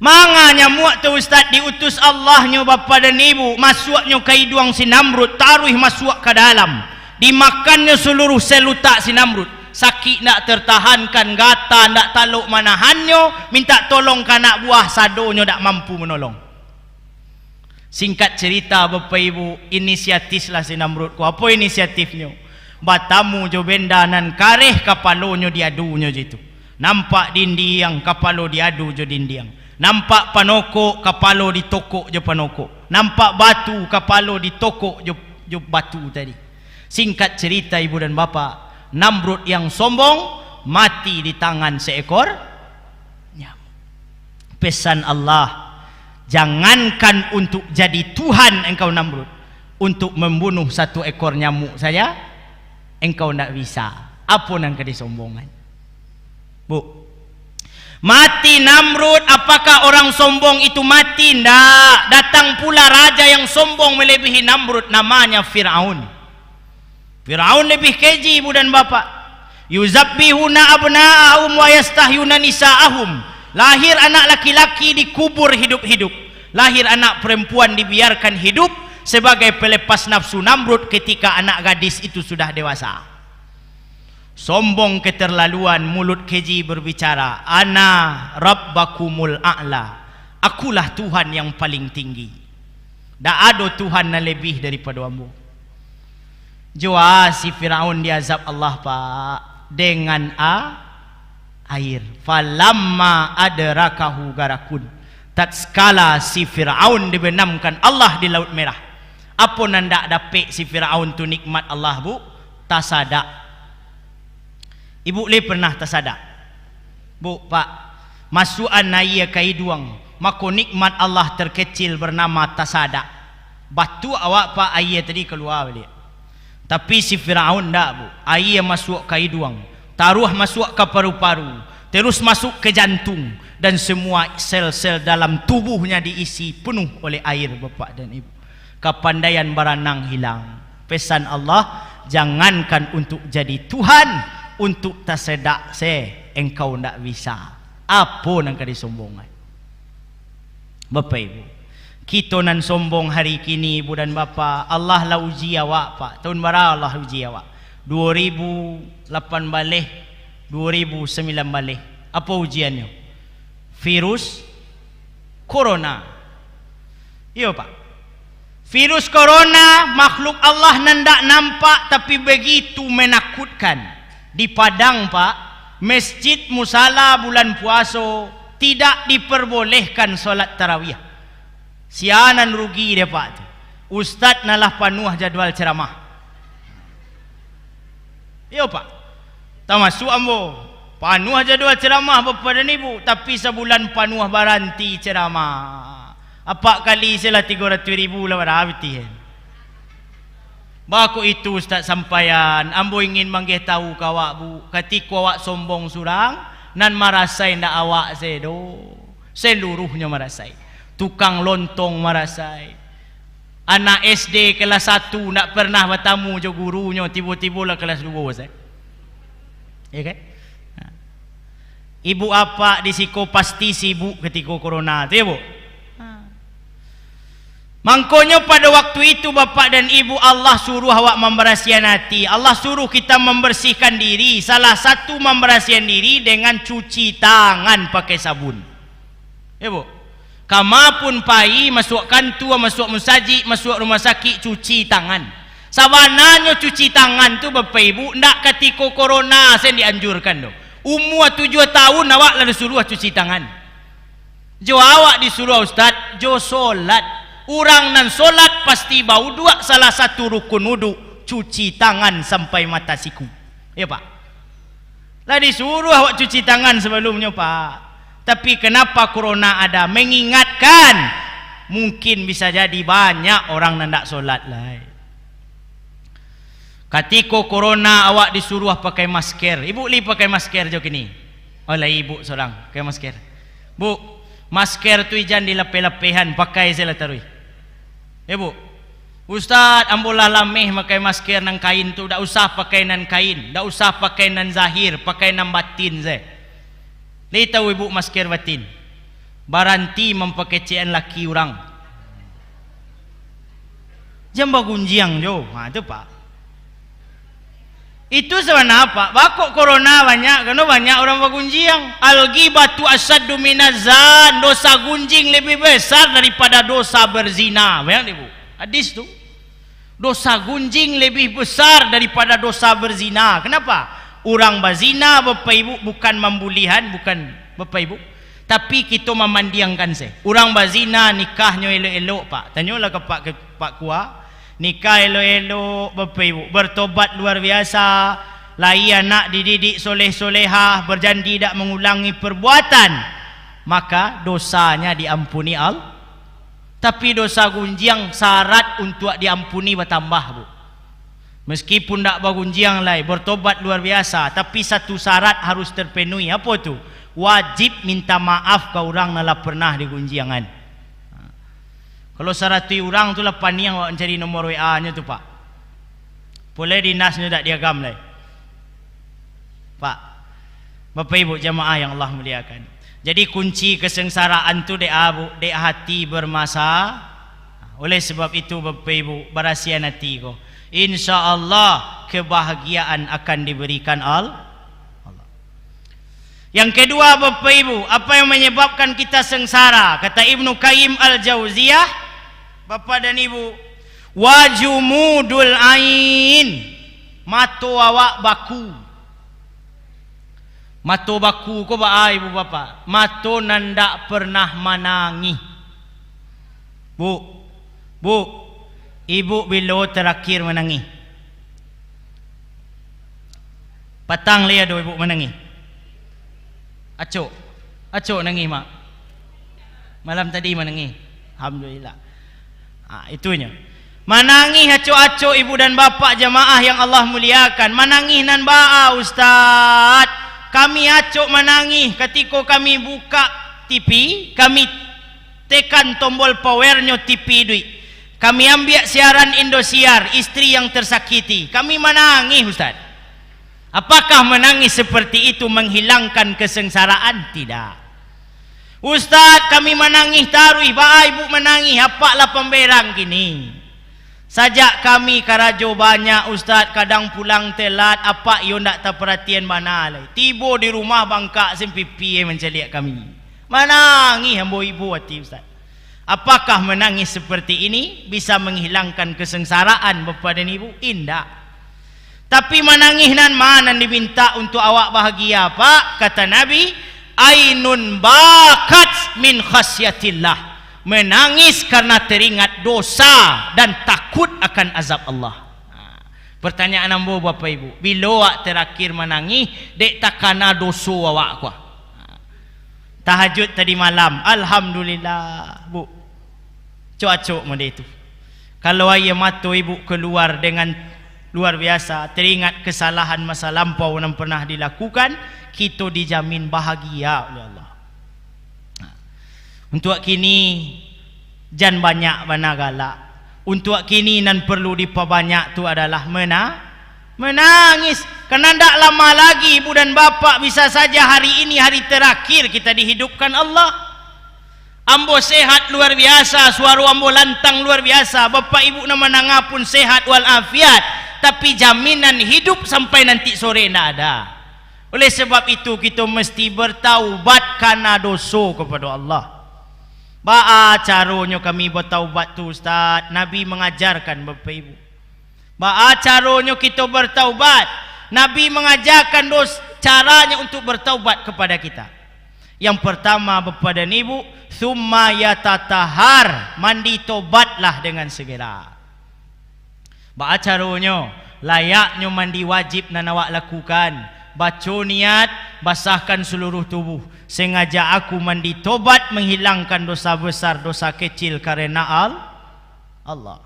Manga nyamuk tu ustaz diutus Allahnya bapa dan ibu. Masuknya ke hidung si Namrud, taruh masuk ke dalam. Dimakannya seluruh sel otak si Namrud. Sakit nak tertahankan, gata nak taluk manahannya, minta tolong ke anak buah sadonya tak mampu menolong. Singkat cerita Bapak Ibu, inisiatiflah si Namrud ku. Apa inisiatifnya? Batamu jo benda nan kareh kapalonya diadunya jitu. Nampak dindiang kapalo diadu jo dindiang. Nampak panokok kapalo ditokok jo panokok. Nampak batu kapalo ditokok jo batu tadi. Singkat cerita ibu dan bapa, Namrud yang sombong mati di tangan seekor nyamuk. Pesan Allah, jangankan untuk jadi Tuhan engkau Namrud, untuk membunuh satu ekor nyamuk saja engkau tidak bisa. Apa yang disombongan? Bu, mati Namrud, apakah orang sombong itu mati? Tidak. Datang pula raja yang sombong melebihi Namrud, namanya Fir'aun. Fir'aun lebih keji ibu dan bapak. Yuzabbihuna abna'ahum wa yastahyuna nisa'ahum. Lahir anak laki-laki dikubur hidup-hidup, lahir anak perempuan dibiarkan hidup sebagai pelepas nafsu Namrud ketika anak gadis itu sudah dewasa. Sombong keterlaluan, mulut keji berbicara, ana rabbakumul a'la, akulah Tuhan yang paling tinggi, tak ada Tuhan yang lebih daripada ambo. Jua si Fir'aun diazab Allah pak dengan air. Falamma adrakahu garakun, tatkala si Fir'aun dibenamkan Allah di Laut Merah. Apa nanda dapat si Fir'aun tu nikmat Allah bu? Tasada. Ibu le pernah tasada? Bu pak, masukan naya kaiduang, maka nikmat Allah terkecil bernama tasada. Batu awak pak air tadi keluar balik. Tapi si Fir'aun tak bu, air masuk kaiduang, taruh masuk ke paru-paru, terus masuk ke jantung, dan semua sel-sel dalam tubuhnya diisi penuh oleh air bapak dan ibu. Kepandaian berenang hilang. Pesan Allah, jangankan untuk jadi Tuhan, untuk tersedak engkau tak bisa. Apa yang kau disombongan? Bapak ibu, kita nan sombong hari kini ibu dan bapa. Allah lah uji awak pak. Tahun berapa Allah uji awak? 2008 balik, 2009 balik. Apa ujiannya? Virus corona. Iya pak. Virus corona makhluk Allah nandak nampak tapi begitu menakutkan. Di Padang pak, masjid musala bulan puasa tidak diperbolehkan solat tarawih. Sianan rugi dia pak tu. Ustaz nalah panuh jadual ceramah. Iya pak. Tak masuk ambo. Panuh jadual ceramah bapa dan ibu, tapi sebulan panuh baranti ceramah. Apa kali selah 300,000 lah berhabis. Baku itu Ustaz sampaian, ambo ingin manggih tahu kawak bu, ketika awak sombong surang, nan marasai ndak awak sedo, seluruhnya marasai. Tukang lontong marasai. Anak SD kelas 1 ndak pernah bertamu jo gurunya, tiba-tiba lah kelas 2 saya. Ya kan? Ibu apa di siko pasti sibuk ketika corona tu ya bu. Mangkonya pada waktu itu bapak dan ibu, Allah suruh awak membersihan hati. Allah suruh kita membersihkan diri. Salah satu membersihkan diri dengan cuci tangan pakai sabun. Ya bu. Kama pun pai masuk kantor, masuk musajid, masuk rumah sakit, cuci tangan. Sabananya cuci tangan tu bapak ibu ndak ketika corona saya dianjurkan tu. Umur 7 tahun awak lalu suruh cuci tangan. Jo awak disuruh ustaz, jo solat. Orang nan solat pasti bau dua salah satu rukun wudu, cuci tangan sampai mata siku. Ya pak. Lah disuruh awak cuci tangan sebelumnya pak. Tapi kenapa corona ada? Mengingatkan. Mungkin bisa jadi banyak orang nan tak solat lah. Ketika corona awak disuruh pakai masker. Ibu li pakai masker jo kini. Oleh ibu seorang pakai masker. Bu, masker tu jangan dilepeh-lepehan, pakai saya taruh. Ya bu, Ustaz ambolah lameh pakai masker nang kain tu, tak usah pakai nan kain, tak usah pakai nan zahir, pakai nan batin saya. Li tahu ibu masker batin. Baranti mempakecian laki orang. Jamba gunjiang jo, tu pak. Itu sebenarnya apa? Bakok corona banyak, karena banyak orang bergunjing. Al-ghibatu asyaddu minaz-zan, dosa gunjing lebih besar daripada dosa berzina. Bayang ibu, hadis tu. Dosa gunjing lebih besar daripada dosa berzina. Kenapa? Orang berzina bapak ibu bukan membulihan, bukan bapak ibu, tapi kita memandiangkan saya. Orang berzina nikahnya elok-elok pak. Tanyalah ke Pak Kuah. Nikah elok-elok bapak ibu, bertobat luar biasa, lahir anak dididik soleh-solehah, berjanji tak mengulangi perbuatan. maka dosanya diampuni Allah. Tapi dosa gunjiang syarat untuk diampuni bertambah, Bu. Meskipun tak bergunjiang lai, bertobat luar biasa, tapi satu syarat harus terpenuhi. Apa tu? Wajib minta maaf ke orang yang pernah digunjiangan. Kalau syarat tu orang tu lah pani yang awak cari nomor WA nya tu, Pak. Boleh dinasnya tak diagam lai. Pak, Bapak Ibu jamaah yang Allah muliakan. Jadi kunci kesengsaraan tu dek hati bermasalah. Oleh sebab itu Bapak Ibu berasian hati ko. InsyaAllah kebahagiaan akan diberikan Allah. Yang kedua Bapak Ibu, apa yang menyebabkan kita sengsara? Kata Ibnu Qayyim Al-Jauziyah, Bapak dan Ibu, wajumudul ain, mata awak baku. Mato baku ko ba ibu bapa? Mato nanda pernah menangi. Bu, ibu bila terakhir menangi? Patang lihat do ibu menangi. Acok nangi mak. Malam tadi menangi. Alhamdulillah. Itunya. Menangi acok ibu dan bapak jamaah yang Allah muliakan. Menangi nan ba'a Ustaz. Kami acok menangis ketika kami buka TV, kami tekan tombol powernya TV duit. Kami ambil siaran Indosiar, istri yang tersakiti. Kami menangis, Ustaz. Apakah menangis seperti itu menghilangkan kesengsaraan? Tidak. Ustaz, kami menangis taruh, ibu menangis, apaklah pemberang gini. Sajak kami karajo banyak Ustaz, kadang pulang telat, apa yo ndak terperhatian mana lai. Tiba di rumah bangkak sempipi menceliak kami. Menangis hamba ibu hati Ustaz. Apakah menangis seperti ini bisa menghilangkan kesengsaraan Bapak dan Ibu? Indah. Tapi menangis nan mana diminta untuk awak bahagia, Pak? Kata Nabi, ainun bakat min khasyatillah. Menangis karena teringat dosa dan takut akan azab Allah. Pertanyaan ambo Bapak Ibu, bila awak terakhir menangis dek takana dosa awak kuah? Tahajud tadi malam, alhamdulillah, Bu. Cok-cok mode itu. Kalau ayah mata ibu keluar dengan luar biasa, teringat kesalahan masa lampau yang pernah dilakukan, kita dijamin bahagia oleh Allah. Untuk kini jan banyak mana galak. Untuk kini nan perlu diperbanyak tu adalah menangis. Kerana tak lama lagi ibu dan bapa bisa saja hari ini hari terakhir kita dihidupkan Allah. Ambo sehat luar biasa, suara ambo lantang luar biasa. Bapak ibu nama nanga pun sehat walafiat. Tapi jaminan hidup sampai nanti sore tidak ada. Oleh sebab itu kita mesti bertaubat karena dosa kepada Allah. Ba'a caranya kami bertaubat tu Ustaz. Nabi mengajarkan Bapak Ibu. Ba'a caranya kita bertaubat. Nabi mengajarkan caranya untuk bertaubat kepada kita. Yang pertama Bapak dan Ibu, summa yatatahar, mandi tobatlah dengan segera. Ba'a caranya, layaknya mandi wajib nan awak lakukan. Baca niat, basahkan seluruh tubuh. Sengaja aku mandi tobat menghilangkan dosa besar, dosa kecil karena Allah.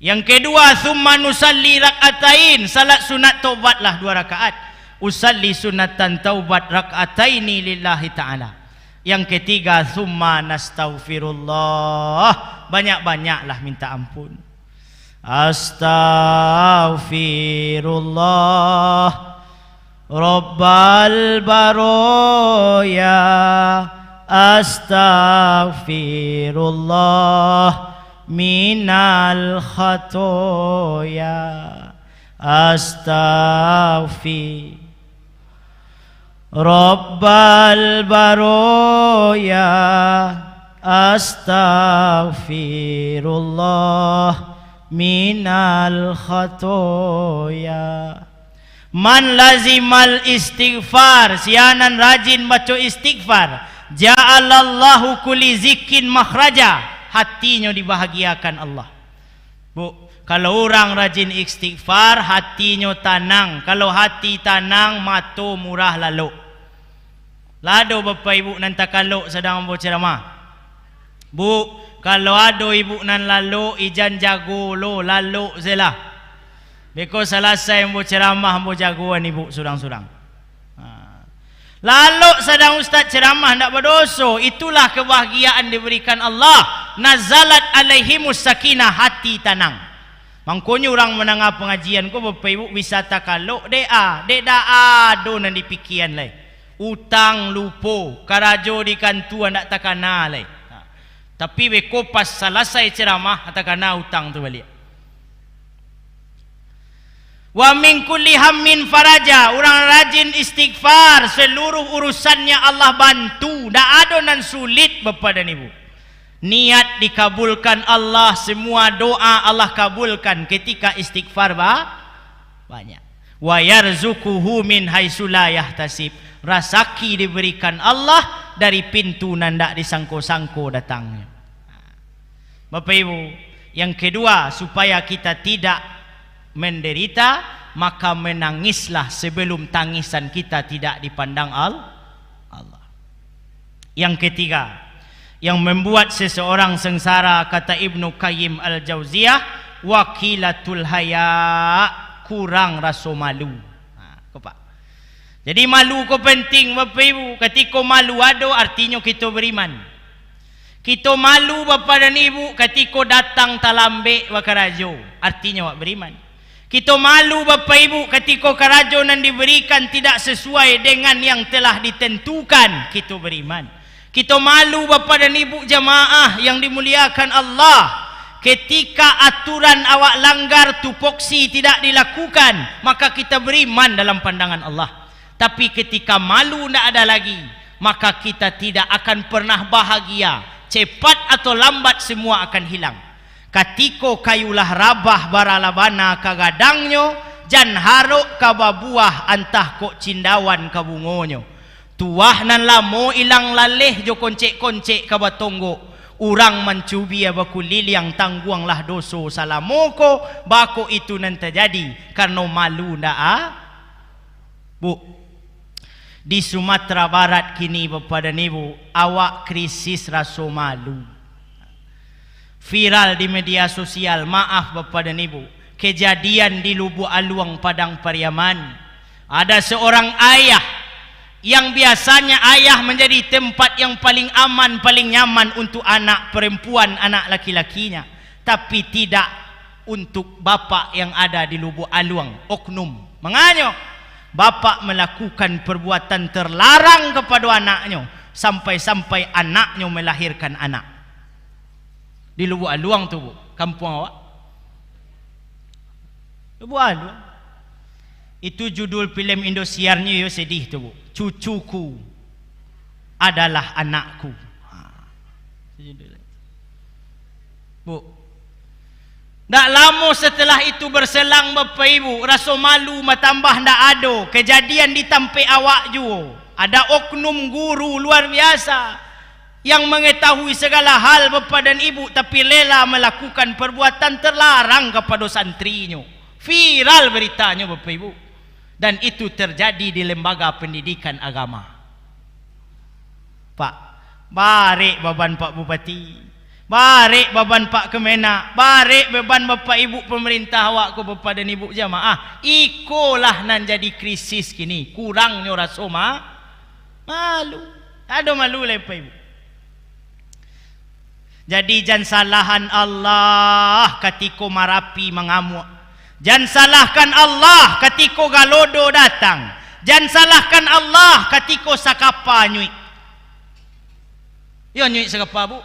Yang kedua, thumma nusalli rak'atain, salat sunat tobatlah 2 rakaat. Usalli sunatan taubat rak'ataini lillahi ta'ala. Yang ketiga, thumma nastaghfirullah, banyak-banyaklah minta ampun. Astaghfirullah Rabbal baroya, astaghfirullah minal khatoya, Rabbal baroya, astaghfirullah minal khatoya. Man lazimal istighfar, sianan rajin baca istighfar, ja'alallahu kulli zikin makhraja, hatinya dibahagiakan Allah. Bu, kalau orang rajin istighfar, hatinya tenang. Kalau hati tenang, mata murah lalu. Lado bapa ibu nan takalok sedang ambo ceramah. Bu, kalau ada ibu nan lalu ijan jago lo lalu zelah. Beko selesai ambo ceramah ambo jagoan ibu surang-surang. Lalu sedang ustaz ceramah ndak berdosa, itulah kebahagiaan diberikan Allah. Nazalat alaihimus sakinah, hati tenang. Mangkonya orang menengah pengajian ko bapa ibu wisata kalau dek ado nan dipikian lai. Utang lupo, karajo di kantua ndak takana lai. Tapi beko pas selesai ceramah takana utang tu balik. Wa min kulli hammin faraja, orang rajin istighfar, seluruh urusannya Allah bantu. Tak ada nan sulit bapa dan ibu. Niat dikabulkan Allah, semua doa Allah kabulkan ketika istighfar banyak. Wa yarzuquhu min haitsu la yahtasib, rezeki diberikan Allah dari pintu nan tak disangko-sangko datangnya. Bapak Ibu, yang kedua supaya kita tidak menderita, maka menangislah sebelum tangisan kita tidak dipandang Allah. Yang ketiga, yang membuat seseorang sengsara, kata Ibnu Qayyim Al-Jauziyah, wakilatul haya, kurang rasa malu. Jadi malu ko penting Bapak Ibu. Ketika malu ada, artinya kita beriman. Kita malu bapa dan ibu ketika datang talambe bakarajo, artinya wak beriman. Kita malu bapa ibu ketika karajo nan diberikan tidak sesuai dengan yang telah ditentukan, kita beriman. Kita malu bapa dan ibu jamaah yang dimuliakan Allah, ketika aturan awak langgar tupoksi tidak dilakukan, maka kita beriman dalam pandangan Allah. Tapi ketika malu tidak ada lagi, maka kita tidak akan pernah bahagia. Cepat atau lambat semua akan hilang. Katiko kayulah rabah baralabana kagadangnya, jan haruk kababuah antah kok cindawan kabungonyo. Tuah nan lamo ilang laleh jo koncek-koncek kabatonggo. Urang mencubi abakulil yang tangguanglah doso salamoko, bako itu nan terjadi karena malu ndak Bu. Di Sumatera Barat kini Bapak dan Ibu, awak krisis rasa malu. Viral di media sosial, maaf Bapak dan Ibu, kejadian di Lubuk Aluang, Padang Pariaman. Ada seorang ayah yang biasanya ayah menjadi tempat yang paling aman, paling nyaman untuk anak perempuan, anak laki-lakinya, tapi tidak untuk bapak yang ada di Lubuk Aluang, oknum. Menganya bapak melakukan perbuatan terlarang kepada anaknya, sampai-sampai anaknya melahirkan anak. Di Lubuk Aluang tu Bu, kampung awak. Lubuk Aluang. Itu judul filem Indosiarnya, yo sedih tu Bu. Cucuku adalah anakku. Bu, tak lama setelah itu berselang Bapak Ibu, rasa malu matambah ndak ada. Kejadian di Tampe awak juga. Ada oknum guru luar biasa yang mengetahui segala hal Bapak dan Ibu, tapi rela melakukan perbuatan terlarang kepada santrinya. Viral beritanya Bapak Ibu. Dan itu terjadi di lembaga pendidikan agama. Pak, barik beban Pak Bupati, barik beban Pak Kemenak, barik beban Bapak Ibu pemerintah awak ko Bapak dan Ibu jamaah. Ikolah nan jadi krisis kini, kurangnya rasa malu. Ada malu lah Bapak Ibu. Jadi jangan salahan Allah ketika marapi mengamuk. Jangan salahkan Allah ketika galodo datang. Jangan salahkan Allah ketika sakapa nyuik. Ya nyuik sakapa Bu?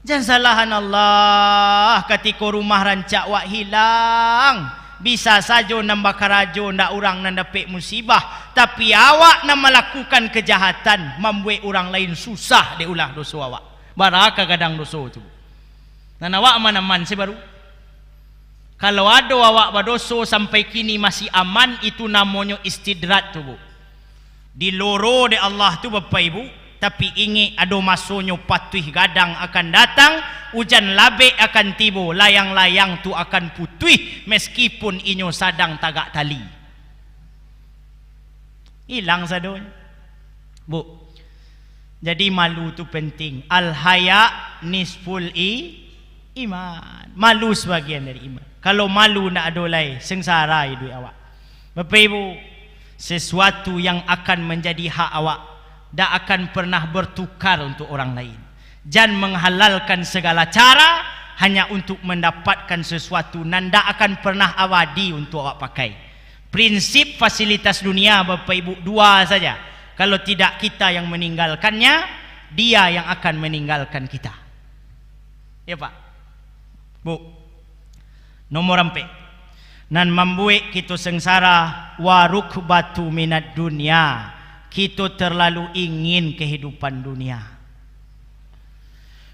Jangan salahan Allah ketika rumah rancak wak hilang. Bisa saja nambah karajo ndak orang nan dapat musibah, tapi awak nak melakukan kejahatan, membuat orang lain susah diulah dosa awak. Baraka kadang dosa tu. Dan awak aman-aman sebaru. Kalau ada awak berdosa sampai kini masih aman, itu namanya istidrat tu Bu. Diloro de Allah tu Bapak Ibu. Tapi ingat ada masanya patuh gadang akan datang, hujan labik akan tiba, layang-layang tu akan putih meskipun inyo sadang tagak tali. Hilang sadonya. Bu, Jadi malu tu penting. Al-haya nisful iman. Malu sebagian dari iman. Kalau malu nak adolai, sengsara hidup awak. Bapak Ibu, sesuatu yang akan menjadi hak awak tak akan pernah bertukar untuk orang lain. Jangan menghalalkan segala cara hanya untuk mendapatkan sesuatu dan tak akan pernah abadi untuk awak pakai. Prinsip fasilitas dunia Bapak Ibu dua saja. Kalau tidak kita yang meninggalkannya, dia yang akan meninggalkan kita. Ya Pak Bu, nomor empat, nan membuat kita sengsara waruk batu minat dunia. Kita terlalu ingin kehidupan dunia.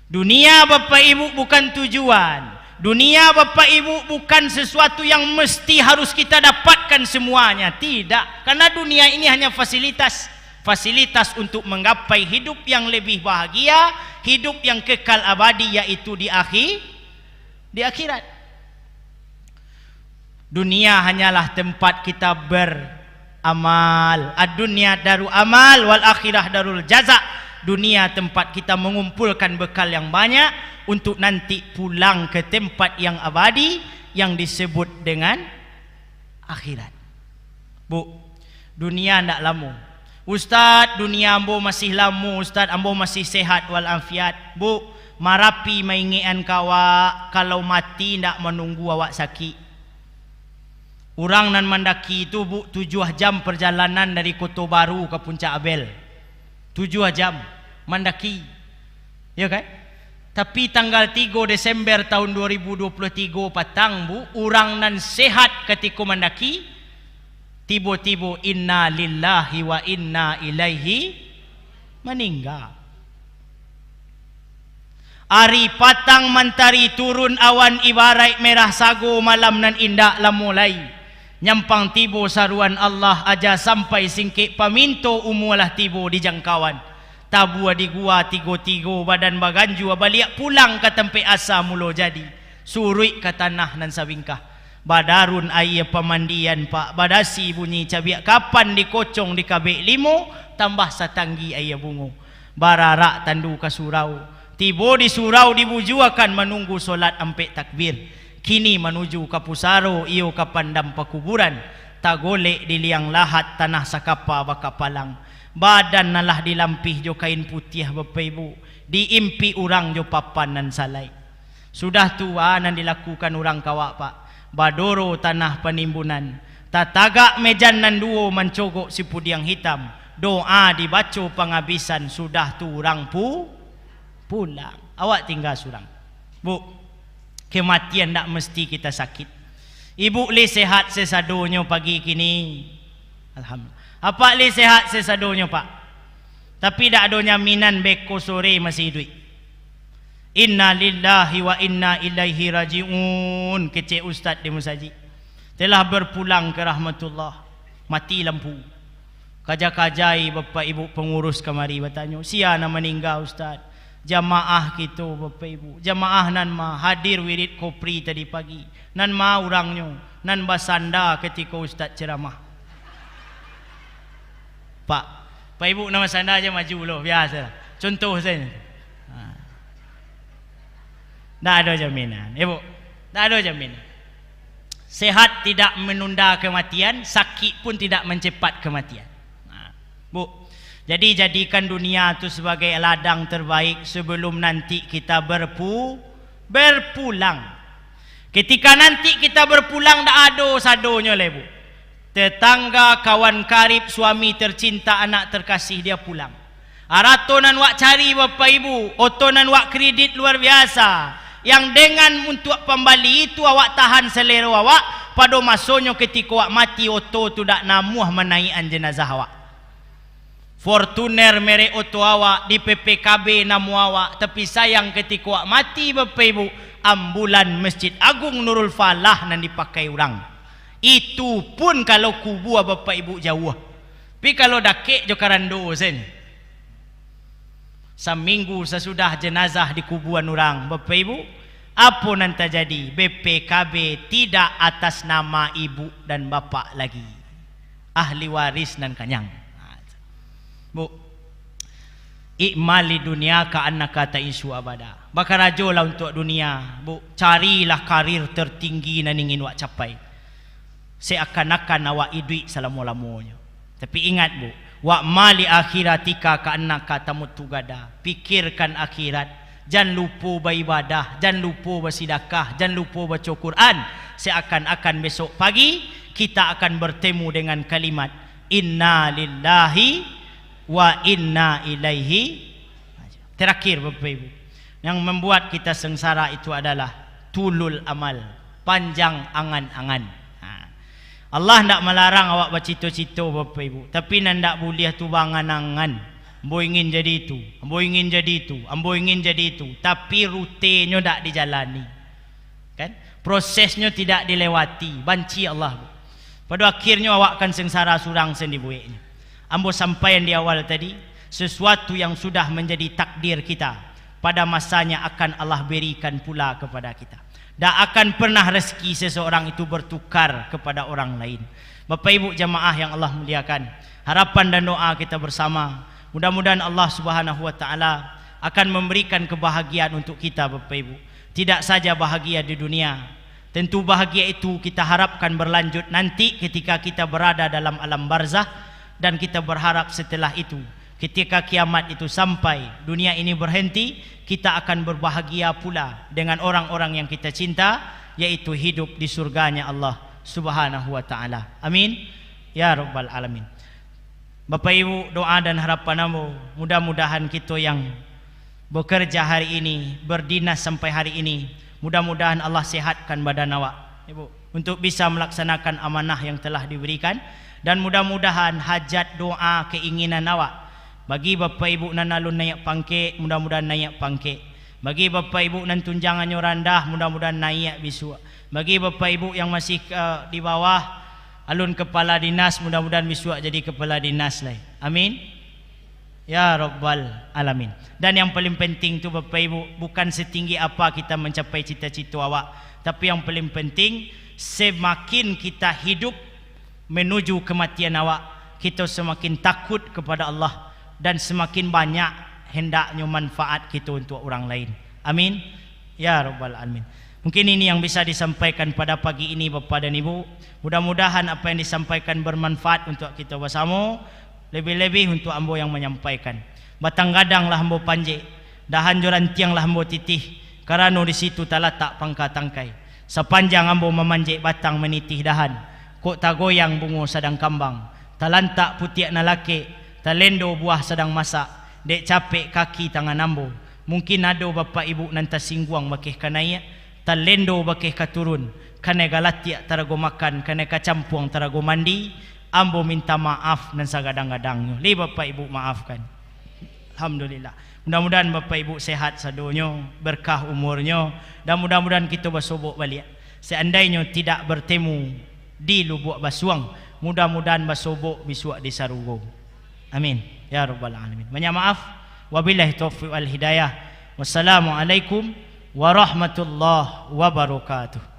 Dunia Bapak Ibu bukan tujuan. Dunia Bapak Ibu bukan sesuatu yang mesti harus kita dapatkan semuanya. Tidak, karena dunia ini hanya fasilitas. Fasilitas untuk menggapai hidup yang lebih bahagia, hidup yang kekal abadi, yaitu di akhirat. Dunia hanyalah tempat kita beramal. Ad-dunya daru amal wal akhirah darul jaza. Dunia tempat kita mengumpulkan bekal yang banyak untuk nanti pulang ke tempat yang abadi yang disebut dengan akhirat. Bu, dunia ndak lama. Ustaz, dunia ambo masih lama. Ustaz, ambo masih sehat walafiat. Bu, marapi maingian kawa kalau mati ndak menunggu awak sakit. Orang nan mendaki itu Bu 7 jam perjalanan dari Kota Baru ke Puncak Abel. 7 jam mendaki. Ya kan? Tapi tanggal 3 Desember tahun 2023 patang Bu, orang nan sehat ketika mendaki, tiba-tiba inna lillahi wa inna ilaihi meninggal. Ari patang mentari turun awan ibarat merah sago malam nan indah lamulai. Nyampang tibo saruan Allah aja sampai singkik paminto umulah tibo di jangkauan. Tabua di gua tigo-tigo badan baganju balik pulang ke tempat asa mulo jadi. Surui ke tanah nan sabingkah. Badarun air pemandian Pak, badasi bunyi cabiak kapan dikocong di kabek limo, tambah satanggi air bungo. Bararak tandu ke surau, tibo di surau dibujuakan menunggu solat ampek takbir. Kini menuju ke pusaro, iyo ke pandam pakuburan. Tagolek di liang lahat tanah sakapa bakapalang. Badan nalah dilampih jo kain putih Bapak Ibu. Diimpi orang jo papan nan salai. Sudah tua nan dilakukan orang kawak Pak. Badoro tanah penimbunan, tatagak mejan nan duo mencogok si pudiang hitam. Doa dibaca penghabisan, sudah turang pulang. Awak tinggal surang. Bu, kematian tak mesti kita sakit. Ibu li sehat sesadonyo pagi kini, alhamdulillah. Apa li sehat sesadonyo Pak? Tapi tak ada nyaminan beko sore masih hidup. Inna lillahi wa inna ilaihi raji'un. Kecik Ustaz di Musajid telah berpulang ke rahmatullah. Mati lampu. Kajai-kajai Bapak Ibu pengurus kemari bertanya, siapa meninggal Ustaz? Jamaah kita Bapak Ibu. Jamaah nan ma hadir wirid kopri tadi pagi. Nan ma orangnya. Nan basanda ketika Ustaz ceramah. Pak Ibu nama sanda aja maju loh. Biasa. Contoh saja. Tak ada jaminan. Ibu, tak ada jaminan. Sehat tidak menunda kematian, sakit pun tidak mencepat kematian. Bu, jadi jadikan dunia itu sebagai ladang terbaik sebelum nanti kita berpulang. Ketika nanti kita berpulang, tak ada sadonya lah Bu. Tetangga, kawan karib, suami tercinta, anak terkasih dia pulang. Aratonan wak cari Bapak Ibu, otonan wak kredit luar biasa. Yang dengan untuk pembali itu awak tahan selera awak, pada masanya ketika awak mati oto tu dak namuh menaikan jenazah awak. Fortuner merek oto awak, di PPKB namu awak, tapi sayang ketika awak mati Bapak Ibu, ambulan Masjid Agung Nurul Falah nan dipakai orang. Itu pun kalau kubu Bapak Ibu jauh. Tapi kalau dakek jo karando sen. Seminggu sesudah jenazah di kuburan orang Bapak Ibu, apa nan terjadi? BPKB tidak atas nama ibu dan bapak lagi, ahli waris dan kanyang. Bu, I'mali dunia ka annaka ta'ishu abada. Bakarajolah untuk dunia, bu. Carilah karir tertinggi nan ingin awak capai. Seakan-akan awak idui selama-lamanya. Tapi ingat bu, wa mali akhiratika ka annaka tamutu gada. Pikirkan akhirat. Jangan lupa beribadah, jangan lupa bersedekah, jangan lupa baca Quran. Seakan-akan besok pagi kita akan bertemu dengan kalimat inna lillahi wa inna ilaihi. Terakhir Bapak Ibu, yang membuat kita sengsara itu adalah tulul amal, panjang angan-angan. Allah tidak melarang awak bercita-cita Bapak Ibu, tapi nak boleh tu bangan-angan. Ambo ingin jadi itu, ambo ingin jadi itu, ambo ingin jadi itu, tapi rutinnya tak dijalani, kan? Prosesnya tidak dilewati, banci Allah. Pada akhirnya awak akan sengsara surang sendiri. Ambo sampaikan di awal tadi, sesuatu yang sudah menjadi takdir kita pada masanya akan Allah berikan pula kepada kita. Tak akan pernah rezeki seseorang itu bertukar kepada orang lain. Bapak Ibu jamaah yang Allah muliakan, harapan dan doa kita bersama, mudah-mudahan Allah Subhanahu wa taala akan memberikan kebahagiaan untuk kita Bapak Ibu. Tidak saja bahagia di dunia, tentu bahagia itu kita harapkan berlanjut nanti ketika kita berada dalam alam barzah. Dan kita berharap setelah itu, ketika kiamat itu sampai, dunia ini berhenti, kita akan berbahagia pula dengan orang-orang yang kita cinta, yaitu hidup di surganya Allah Subhanahu wa taala. Amin ya rabbal alamin. Bapak Ibu, doa dan harapan ambo, mudah-mudahan kita yang bekerja hari ini, berdinas sampai hari ini, mudah-mudahan Allah sehatkan badan awak Ibu untuk bisa melaksanakan amanah yang telah diberikan. Dan mudah-mudahan hajat doa keinginan awak, bagi Bapak Ibu nan alun naik pangke, mudah-mudahan naik pangke. Bagi Bapak Ibu nan tunjangannya rendah, mudah-mudahan naik bisu. Bagi Bapak Ibu yang masih di bawah alun kepala dinas, mudah-mudahan bisu jadi kepala dinas lah. Amin ya rabbal alamin. Dan yang paling penting tu Bapak Ibu, bukan setinggi apa kita mencapai cita-cita awak, tapi yang paling penting semakin kita hidup menuju kematian awak, kita semakin takut kepada Allah dan semakin banyak hendaknya manfaat kita untuk orang lain. Amin ya rabbal alamin. Mungkin ini yang bisa disampaikan pada pagi ini Bapak dan Ibu. Mudah-mudahan apa yang disampaikan bermanfaat untuk kita bersama, lebih-lebih untuk ambo yang menyampaikan. Batang gadang lah ambo panjek, dahan joran tiang lah ambo titih, karena di situ talatak pangkat tangkai. Sepanjang ambo memanjek batang menitih dahan, kok tak goyang bungo sedang kambang, talantak putiak na laki, talendo buah sedang masak, dek capek kaki tangan ambo. Mungkin ada Bapak Ibu nanti singguang bakih kanaya, talendo bakih katurun, kane galatiak tarago makan, kane kacampuang tarago mandi. Ambo minta maaf dan sagadang-gadangnya. Li Bapak Ibu maafkan. Alhamdulillah. Mudah-mudahan Bapak Ibu sehat sadonyo, berkah umurnya, dan mudah-mudahan kita bersobok balik. Seandainya tidak bertemu di Lubuk Basuang, mudah-mudahan bersobok bisuak di Sarugo. Amin ya rabbal alamin. Banyak maaf. Wabillahi taufiq wal hidayah. Wassalamualaikum warahmatullahi wabarakatuh.